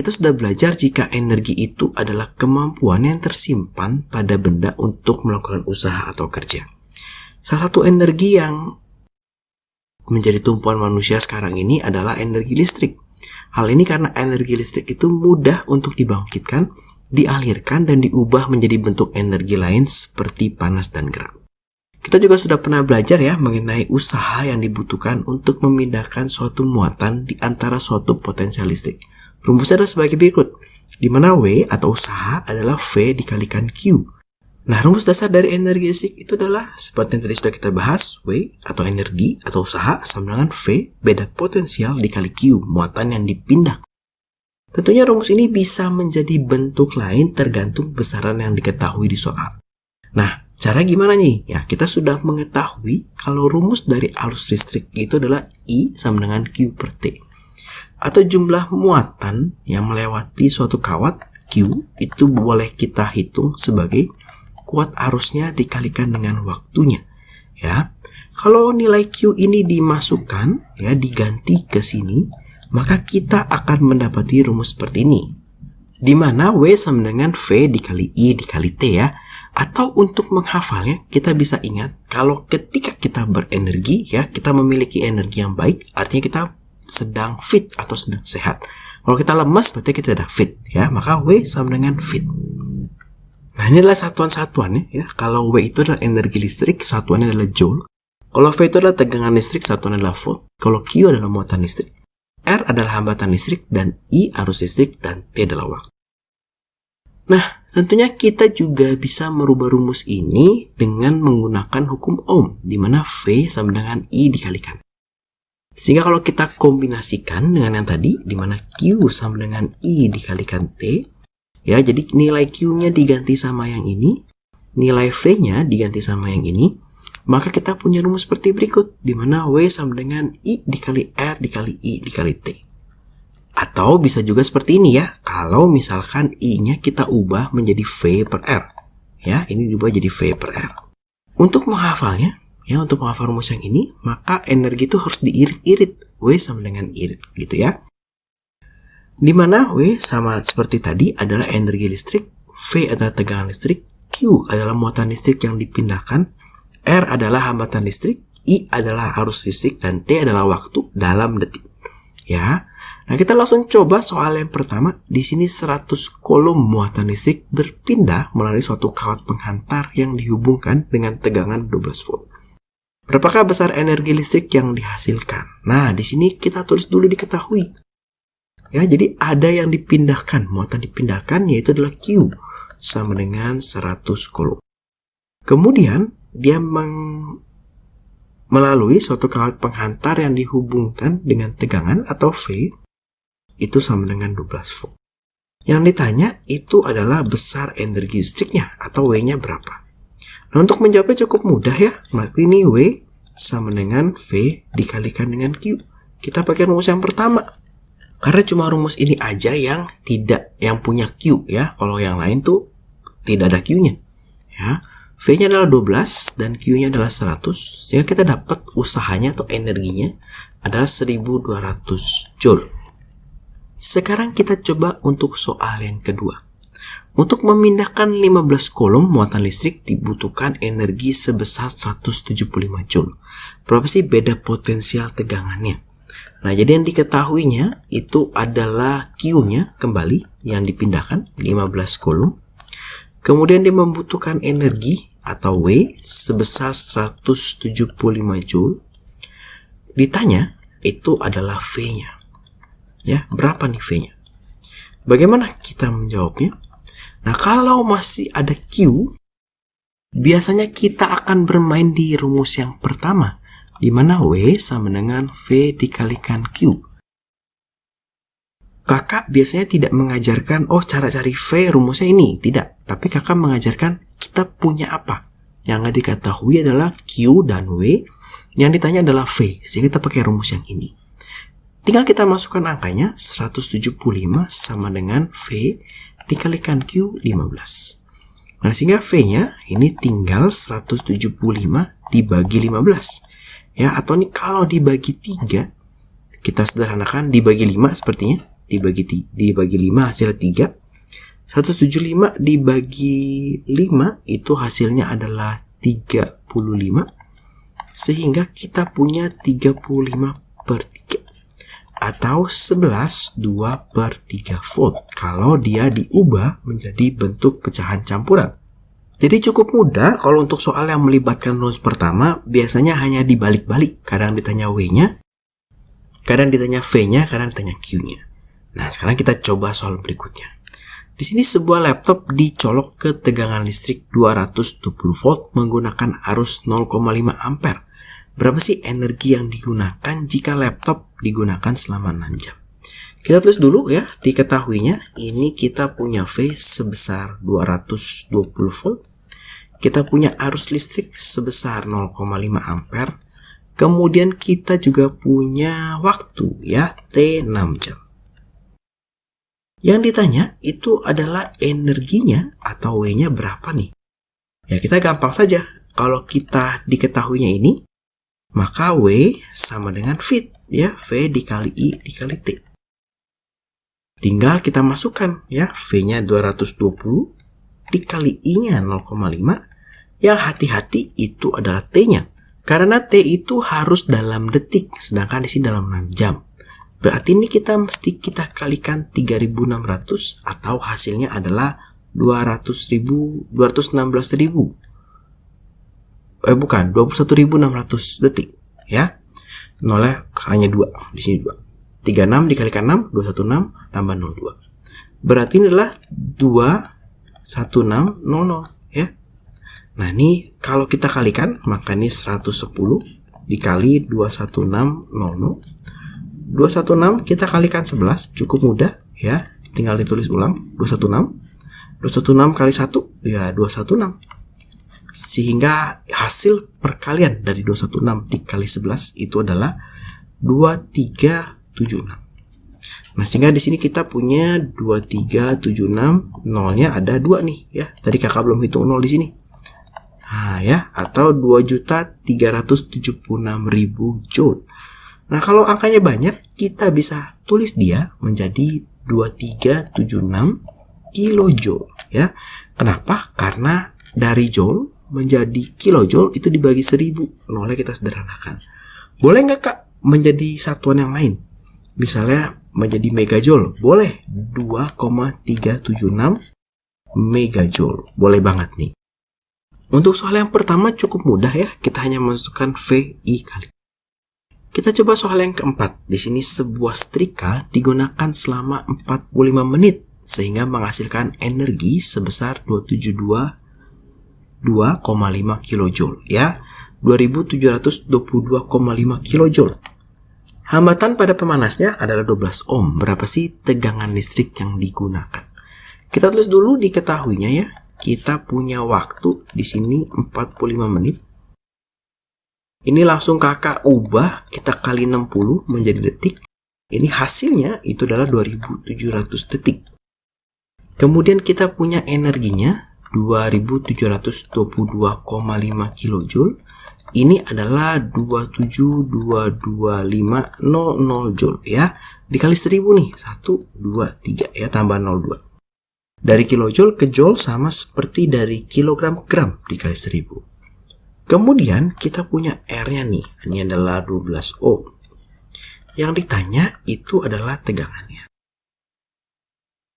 kita sudah belajar jika energi itu adalah kemampuan yang tersimpan pada benda untuk melakukan usaha atau kerja. Salah satu energi yang menjadi tumpuan manusia sekarang ini adalah energi listrik. Hal ini karena energi listrik itu mudah untuk dibangkitkan, dialirkan, dan diubah menjadi bentuk energi lain seperti panas dan gerak. Kita juga sudah pernah belajar ya mengenai usaha yang dibutuhkan untuk memindahkan suatu muatan di antara suatu potensial listrik. Rumusnya adalah sebagai berikut, di mana W atau usaha adalah V dikalikan Q. Nah, rumus dasar dari energi listrik itu adalah seperti yang tadi sudah kita bahas, W atau energi atau usaha sama dengan V beda potensial dikali Q, muatan yang dipindahkan. Tentunya rumus ini bisa menjadi bentuk lain tergantung besaran yang diketahui di soal. Nah, cara gimana nih? Ya, kita sudah mengetahui kalau rumus dari arus listrik itu adalah I sama dengan Q per T. Atau jumlah muatan yang melewati suatu kawat Q itu boleh kita hitung sebagai kuat arusnya dikalikan dengan waktunya. Ya, kalau nilai Q ini dimasukkan, ya diganti ke sini, maka kita akan mendapati rumus seperti ini, di mana W sama dengan V dikali I dikali T ya. Atau untuk menghafalnya, kita bisa ingat kalau ketika kita berenergi, ya kita memiliki energi yang baik, artinya kita sedang fit atau sedang sehat. Kalau kita lemas, berarti kita tidak fit, ya. Maka W sama dengan fit. Nah, ini adalah satuan-satuannya, ya. Kalau W itu adalah energi listrik, satuannya adalah joule. Kalau V itu adalah tegangan listrik, satuannya adalah volt. Kalau Q adalah muatan listrik, R adalah hambatan listrik, dan I arus listrik, dan T adalah waktu. Nah, tentunya kita juga bisa merubah rumus ini dengan menggunakan hukum Ohm, di mana V sama dengan I dikalikan. Sehingga kalau kita kombinasikan dengan yang tadi, di mana Q sama dengan I dikalikan T, ya, jadi nilai Q-nya diganti sama yang ini, nilai V-nya diganti sama yang ini, maka kita punya rumus seperti berikut, di mana W sama dengan I dikali R dikali I dikali T. Atau bisa juga seperti ini ya, kalau misalkan I-nya kita ubah menjadi V per R. Ya, ini diubah jadi V per R. Untuk menghafalnya, ya untuk menghafal rumus yang ini, maka energi itu harus diirit-irit. W sama dengan irit, gitu ya. Di mana W sama seperti tadi adalah energi listrik, V adalah tegangan listrik, Q adalah muatan listrik yang dipindahkan, R adalah hambatan listrik, I adalah arus listrik, dan T adalah waktu dalam detik. Ya, nah kita langsung coba soal yang pertama. Di sini 100 kolom muatan listrik berpindah melalui suatu kawat penghantar yang dihubungkan dengan tegangan 12 volt. Berapakah besar energi listrik yang dihasilkan? Nah, di sini kita tulis dulu diketahui. Ya, jadi ada yang dipindahkan, muatan dipindahkan yaitu adalah Q sama dengan 100 kolom. Kemudian dia melalui suatu kawat penghantar yang dihubungkan dengan tegangan atau V itu sama dengan 12 volt. Yang ditanya itu adalah besar energi listriknya atau W-nya berapa. Nah, untuk menjawabnya cukup mudah ya. Maka ini W sama dengan V dikalikan dengan Q. Kita pakai rumus yang pertama. Karena cuma rumus ini aja yang punya Q ya. Kalau yang lain tuh tidak ada Q-nya. Ya. V-nya adalah 12 dan Q-nya adalah 100. Sehingga kita dapat usahanya atau energinya adalah 1200 Joule. Sekarang kita coba untuk soal yang kedua. Untuk memindahkan 15 kolom muatan listrik dibutuhkan energi sebesar 175 Joule. Berapa sih beda potensial tegangannya? Nah, jadi yang diketahuinya itu adalah Q-nya kembali yang dipindahkan 15 kolom. Kemudian dia membutuhkan energi atau W sebesar 175 Joule. Ditanya itu adalah V-nya. Ya, berapa nih V-nya? Bagaimana kita menjawabnya? Nah, kalau masih ada Q, biasanya kita akan bermain di rumus yang pertama, di mana W sama dengan V dikalikan Q. Kakak biasanya tidak mengajarkan, cara cari V rumusnya ini. Tidak, tapi kakak mengajarkan kita punya apa. Yang diketahui adalah Q dan W, yang ditanya adalah V, sehingga kita pakai rumus yang ini. Tinggal kita masukkan angkanya, 175 sama dengan V dikalikan Q 15. Nah, sehingga V-nya ini tinggal 175 dibagi 15. Ya, atau nih kalau dibagi 3, kita sederhanakan dibagi 5 sepertinya. dibagi 5 hasilnya 3. 175 dibagi 5 itu hasilnya adalah 35. Sehingga kita punya 35/3 atau 11/2/3 volt kalau dia diubah menjadi bentuk pecahan campuran. Jadi cukup mudah kalau untuk soal yang melibatkan rumus pertama biasanya hanya dibalik-balik. Kadang ditanya W-nya, kadang ditanya V-nya, kadang ditanya Q-nya. Nah, sekarang kita coba soal berikutnya. Di sini sebuah laptop dicolok ke tegangan listrik 220 volt menggunakan arus 0,5 ampere. Berapa sih energi yang digunakan jika laptop digunakan selama 6 jam? Kita tulis dulu ya, diketahuinya. Ini kita punya V sebesar 220 volt. Kita punya arus listrik sebesar 0,5 ampere. Kemudian kita juga punya waktu ya, T 6 jam. Yang ditanya itu adalah energinya atau W-nya berapa nih? Ya kita gampang saja. Kalau kita diketahuinya ini, maka W sama dengan V ya, V dikali I dikali T. Tinggal kita masukkan ya, V-nya 220 dikali I-nya 0,5. Yang hati-hati itu adalah T-nya. Karena T itu harus dalam detik, sedangkan di sini dalam 6 jam. Berarti ini kita kalikan 3.600 atau hasilnya adalah 216.000. Bukan, 21.600 detik ya. Nolnya hanya 2, di sini 2. 36 dikalikan 6, 216 tambah 02. Berarti ini adalah 21600 ya. Nah, ini kalau kita kalikan, maka ini 110 dikali 21600. 216 kita kalikan 11, cukup mudah ya. Tinggal ditulis ulang, 216. 216 kali 1 ya 216. Sehingga hasil perkalian dari 216 dikali 11 itu adalah 2376. Nah, sehingga di sini kita punya 2376, nolnya ada 2 nih ya. Tadi kakak belum hitung nol di sini. Nah, ya, atau 2.376.000 joule. Nah, kalau angkanya banyak, kita bisa tulis dia menjadi 2376 kilojoule ya. Kenapa? Karena dari joule menjadi kilojoule itu dibagi 1000. Nolnya kita sederhanakan. Boleh nggak Kak menjadi satuan yang lain? Misalnya menjadi megajoule. Boleh. 2,376 megajoule. Boleh banget nih. Untuk soal yang pertama cukup mudah ya. Kita hanya masukkan VI kali. Kita coba soal yang keempat. Di sini sebuah setrika digunakan selama 45 menit sehingga menghasilkan energi sebesar 272,5 kilojoule ya. 2722,5 kilojoule. Hambatan pada pemanasnya adalah 12 ohm. Berapa sih tegangan listrik yang digunakan? Kita tulis dulu diketahuinya ya. Kita punya waktu di sini 45 menit. Ini langsung kakak ubah, kita kali 60 menjadi detik. Ini hasilnya itu adalah 2700 detik. Kemudian kita punya energinya 2722,5 kilojoule. Ini adalah 2722.500 joule ya. Dikali 1000 nih, 1, 2, 3 ya, tambah 02. Dari kilojoule ke joule sama seperti dari kilogram ke gram dikali 1000. Kemudian kita punya R-nya nih, ini adalah 12 ohm. Yang ditanya itu adalah tegangannya.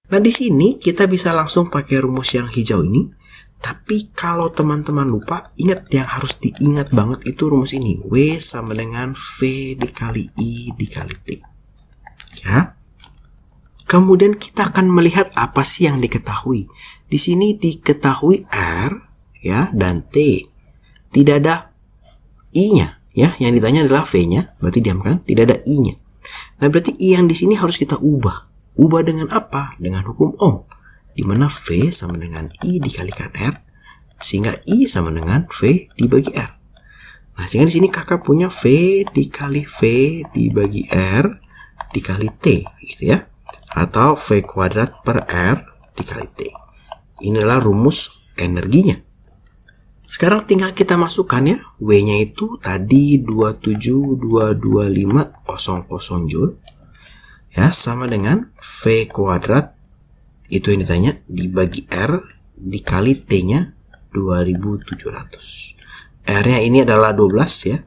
Nah, di sini kita bisa langsung pakai rumus yang hijau ini. Tapi kalau teman-teman lupa, ingat yang harus diingat banget itu rumus ini. W sama dengan V dikali I dikali T. Ya. Kemudian kita akan melihat apa sih yang diketahui. Di sini diketahui R ya dan T. Tidak ada I-nya ya. Yang ditanya adalah V-nya, berarti diam kan? Tidak ada I-nya. Nah, berarti I yang di sini harus kita ubah. Ubah dengan apa? Dengan hukum Ohm. Di mana V sama dengan I dikalikan R, sehingga I sama dengan V dibagi R. Nah, sehingga di sini kakak punya V dikali V dibagi R dikali T, gitu ya. Atau V kuadrat per R dikali T. Inilah rumus energinya. Sekarang tinggal kita masukkan ya. W-nya itu tadi 2722500 joule. ya sama dengan V kuadrat, itu yang ditanya, dibagi R dikali T-nya 2700. R-nya ini adalah 12 ya.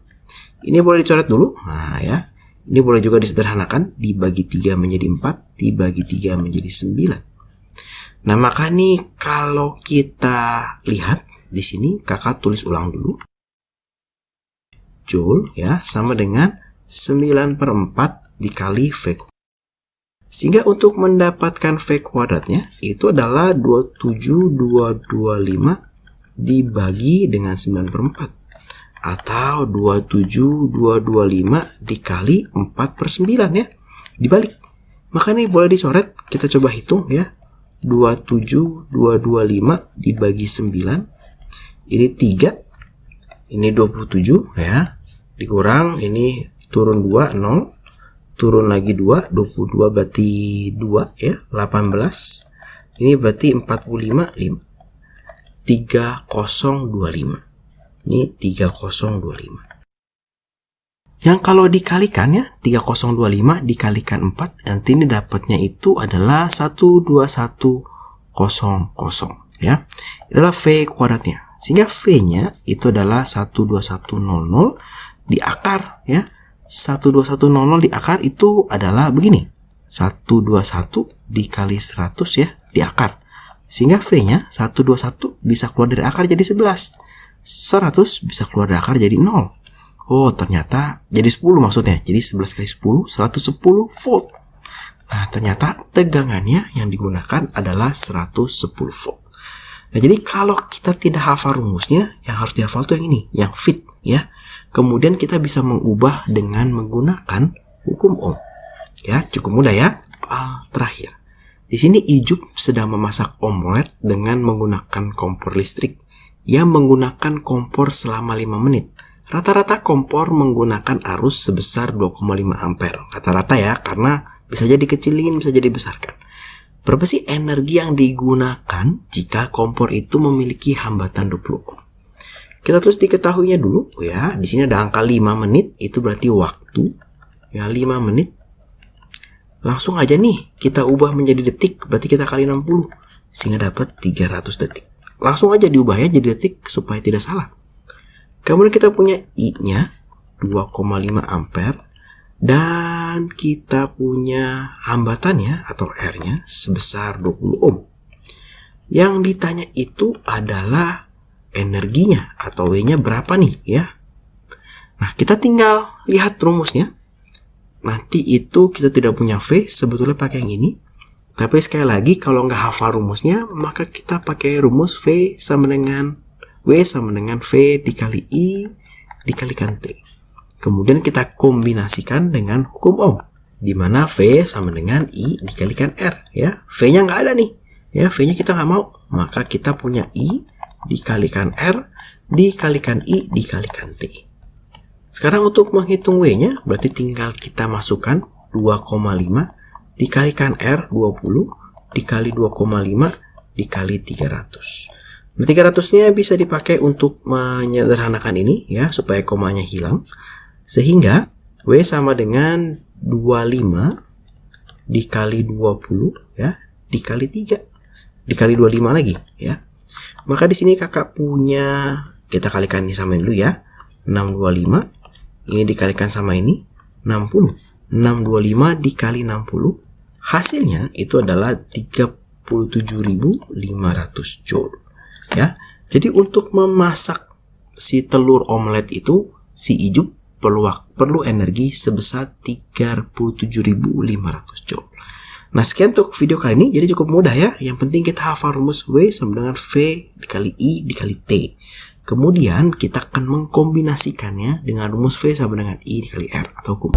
Ini boleh dicoret dulu. Nah ya, ini boleh juga disederhanakan, dibagi 3 menjadi 4, dibagi 3 menjadi 9. Nah maka nih kalau kita lihat di sini, kakak tulis ulang dulu. Joule ya sama dengan 9/4 dikali V kuadrat. Sehingga untuk mendapatkan V kuadratnya itu adalah 27225 dibagi dengan 9/4. Atau 27225 dikali 4/9 ya. Dibalik. Maka ini boleh dicoret, kita coba hitung ya. 27225 dibagi 9. Ini 3. Ini 27 ya. Dikurang, ini turun 2, 0. Turun lagi 2, 22 berarti 2 ya, 18. Ini berarti 45, 5. 3025. Ini 3025. Yang kalau dikalikan ya, 3025 dikalikan 4, nanti ini dapatnya itu adalah 12100 ya. Adalah V kuadratnya. Sehingga V-nya itu adalah 12100 di akar ya. 12100 di akar itu adalah begini. 121 dikali 100 ya di akar. Sehingga V-nya 121 bisa keluar dari akar jadi 11. 100 bisa keluar dari akar jadi 0. Oh, ternyata jadi 10 maksudnya. Jadi 11 kali 10, 110 volt. Nah, ternyata tegangannya yang digunakan adalah 110 volt. Nah, jadi kalau kita tidak hafal rumusnya, yang harus dihafal tuh yang ini, yang fit ya. Kemudian kita bisa mengubah dengan menggunakan hukum Ohm. Ya, cukup mudah ya. Terakhir. Di sini Ijup sedang memasak omelet dengan menggunakan kompor listrik yang menggunakan kompor selama 5 menit. Rata-rata kompor menggunakan arus sebesar 2,5 ampere. Rata-rata ya, karena bisa jadi kecilin, bisa jadi besarkan. Berapa sih energi yang digunakan jika kompor itu memiliki hambatan 20 ohm? Kita terus diketahuinya dulu ya. Di sini ada angka 5 menit, itu berarti waktu. Ya, 5 menit. Langsung aja nih kita ubah menjadi detik, berarti kita kali 60 sehingga dapat 300 detik. Langsung aja diubah ya jadi detik supaya tidak salah. Kemudian kita punya I-nya 2,5 ampere dan kita punya hambatannya atau R-nya sebesar 20 ohm. Yang ditanya itu adalah energinya atau W-nya berapa nih ya. Nah, kita tinggal lihat rumusnya. Nanti itu kita tidak punya V, sebetulnya pakai yang ini. Tapi sekali lagi kalau nggak hafal rumusnya, maka kita pakai rumus V sama dengan W sama dengan V dikali I dikalikan T. Kemudian kita kombinasikan dengan hukum Ohm, di mana V sama dengan I dikalikan R ya. V-nya nggak ada nih ya, V-nya kita nggak mau, maka kita punya I dikalikan R dikalikan I dikalikan T. Sekarang untuk menghitung W-nya berarti tinggal kita masukkan 2,5 dikalikan R 20 dikali 2,5 dikali 300. Nah, 300-nya bisa dipakai untuk menyederhanakan ini ya supaya komanya hilang. Sehingga W sama dengan 25 dikali 20 ya dikali 3 dikali 25 lagi ya. Maka di sini kakak punya, kita kalikan ini sama dulu ya. 625 ini dikalikan sama ini 60. 625 dikali 60 hasilnya itu adalah 37.500 joule ya. Jadi untuk memasak si telur omelet itu si Ijup perlu energi sebesar 37.500 joule. Nah, sekian untuk video kali ini. Jadi cukup mudah ya. Yang penting kita hafal rumus W sama dengan V dikali I dikali T. Kemudian kita akan mengkombinasikannya dengan rumus V sama dengan I dikali R atau hukum.